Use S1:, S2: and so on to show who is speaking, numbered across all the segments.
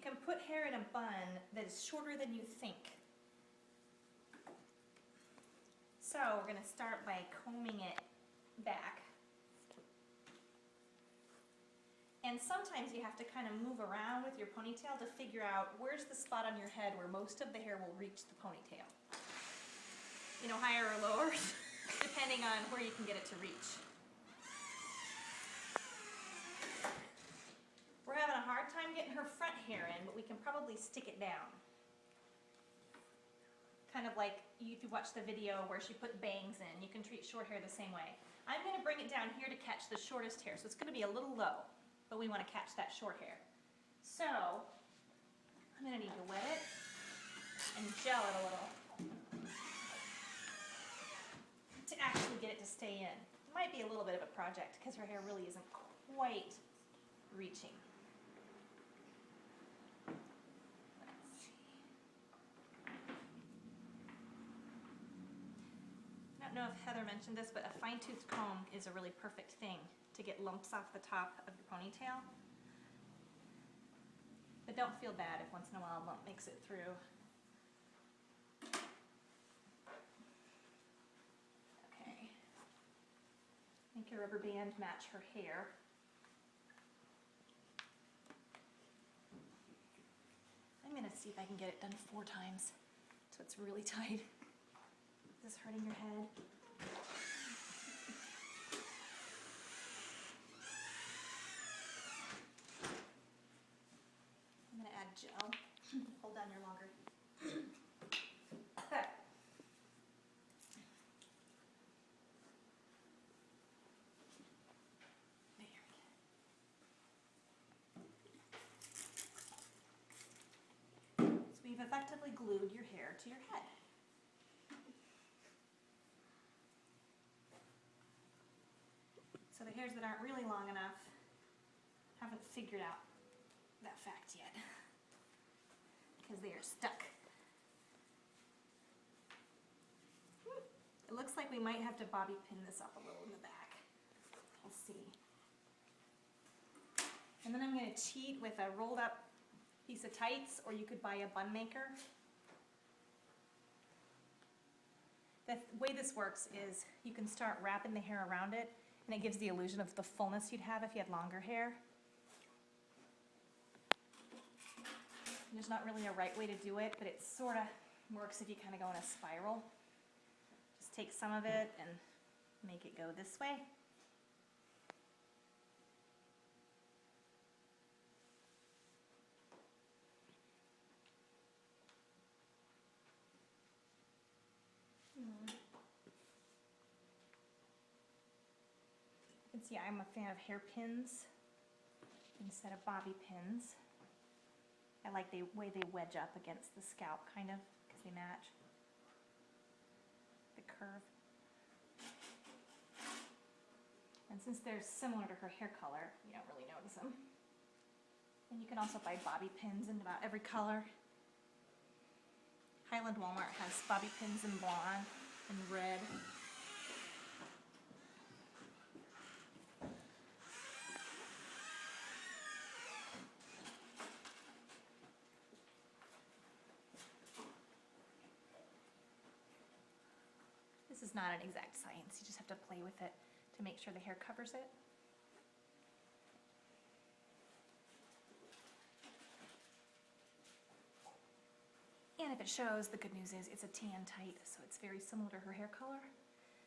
S1: can put hair in a bun that is shorter than you think. So we're going to start by combing it back. And sometimes you have to kind of move around with your ponytail to figure out where's the spot on your head where most of the hair will reach the ponytail. You know, higher or lower, depending on where you can get it to reach. We're having a hard time getting her front hair in, but we can probably stick it down. Kind of like if you watch the video where she put bangs in, you can treat short hair the same way. I'm going to bring it down here to catch the shortest hair, so it's going to be a little low, but we want to catch that short hair. So I'm going to need to wet it and gel it a little to actually get it to stay in. It might be a little bit of a project because her hair really isn't quite reaching. Let's see. I don't know if Heather mentioned this, but a fine-tooth comb is a really perfect thing to get lumps off the top of your ponytail. But don't feel bad if once in a while a lump makes it through. Okay. Make your rubber band match her hair. I'm going to see if I can get it done 4 times so it's really tight. Is this hurting your head? I'm going to add gel. Hold down your longer. Okay. There we go. So we've effectively glued your hair to your head. So the hairs that aren't really long enough haven't figured out that fact yet because they are stuck. It looks like we might have to bobby pin this up a little in the back. We'll see. And then I'm going to cheat with a rolled up piece of tights, or you could buy a bun maker. The way this works is you can start wrapping the hair around it, and it gives the illusion of the fullness you'd have if you had longer hair. And there's not really a right way to do it, but it sort of works if you kind of go in a spiral. Just take some of it and make it go this way. You can see I'm a fan of hairpins instead of bobby pins. I like the way they wedge up against the scalp, kind of, because they match the curve. And since they're similar to her hair color, you don't really notice them. And you can also buy bobby pins in about every color. Highland Walmart has bobby pins in blonde and red. This is not an exact science, you just have to play with it to make sure the hair covers it. And if it shows, the good news is it's a tan tight, so it's very similar to her hair color.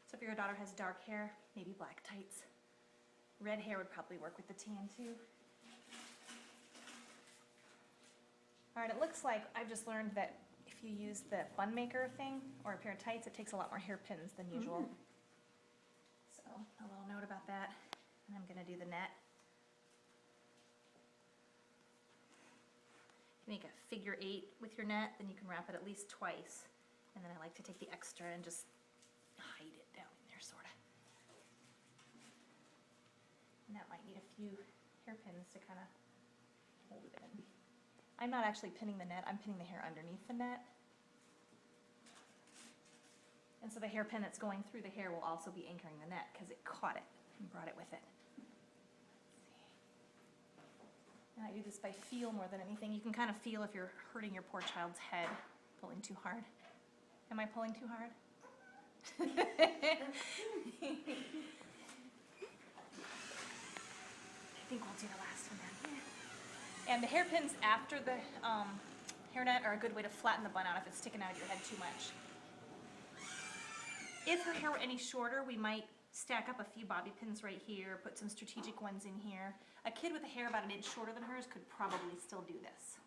S1: So if your daughter has dark hair, maybe black tights. Red hair would probably work with the tan too. All right, it looks like I've just learned that if you use the bun maker thing or a pair of tights, it takes a lot more hairpins than usual. So a little note about that. And I'm going to do the net. If you make a figure 8 with your net, then you can wrap it at least twice. And then I like to take the extra and just hide it down in there, sort of. And that might need a few hairpins to kind of hold it in. I'm not actually pinning the net, I'm pinning the hair underneath the net. And so the hairpin that's going through the hair will also be anchoring the net because it caught it and brought it with it. And I do this by feel more than anything. You can kind of feel if you're hurting your poor child's head, pulling too hard. Am I pulling too hard? I think we'll do the last one down here. And the hairpins after the hairnet are a good way to flatten the bun out if it's sticking out of your head too much. If her hair were any shorter, we might stack up a few bobby pins right here, put some strategic ones in here. A kid with a hair about an inch shorter than hers could probably still do this.